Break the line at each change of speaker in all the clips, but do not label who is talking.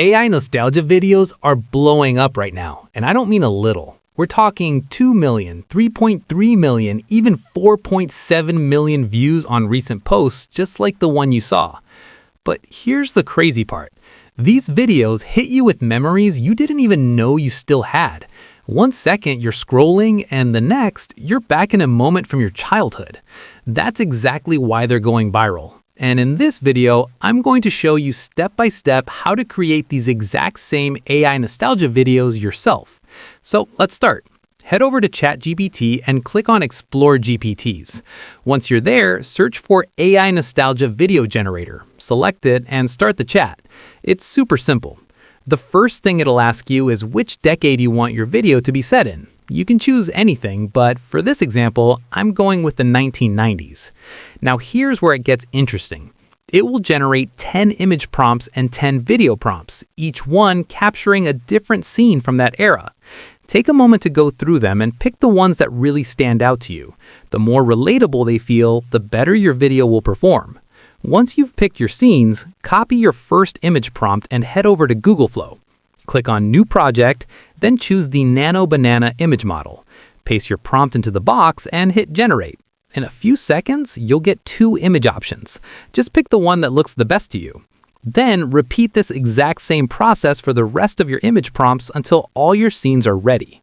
AI nostalgia videos are blowing up right now, and I don't mean a little. We're talking 2 million, 3.3 million, even 4.7 million views on recent posts, just like the one you saw. But here's the crazy part. These videos hit you with memories you didn't even know you still had. 1 second you're scrolling, and the next, you're back in a moment from your childhood. That's exactly why they're going viral. And in this video, I'm going to show you step by step how to create these exact same AI nostalgia videos yourself. So let's start. Head over to ChatGPT and click on Explore GPTs. Once you're there, search for AI Nostalgia Video Generator. Select it and start the chat. It's super simple. The first thing it'll ask you is which decade you want your video to be set in. You can choose anything, but for this example, I'm going with the 1990s. Now here's where it gets interesting. It will generate 10 image prompts and 10 video prompts, each one capturing a different scene from that era. Take a moment to go through them and pick the ones that really stand out to you. The more relatable they feel, the better your video will perform. Once you've picked your scenes, copy your first image prompt and head over to Google Flow. Click on New Project, then choose the Nano Banana image model. Paste your prompt into the box and hit Generate. In a few seconds, you'll get 2 image options. Just pick the one that looks the best to you. Then repeat this exact same process for the rest of your image prompts until all your scenes are ready.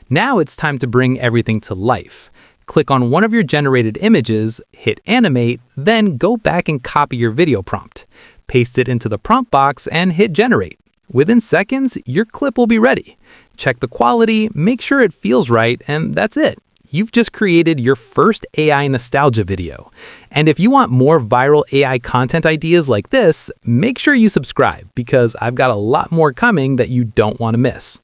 Now it's time to bring everything to life. Click on one of your generated images, hit Animate, then go back and copy your video prompt. Paste it into the prompt box and hit Generate. Within seconds, your clip will be ready. Check the quality, make sure it feels right, and that's it. You've just created your first AI nostalgia video. And if you want more viral AI content ideas like this, make sure you subscribe because I've got a lot more coming that you don't want to miss.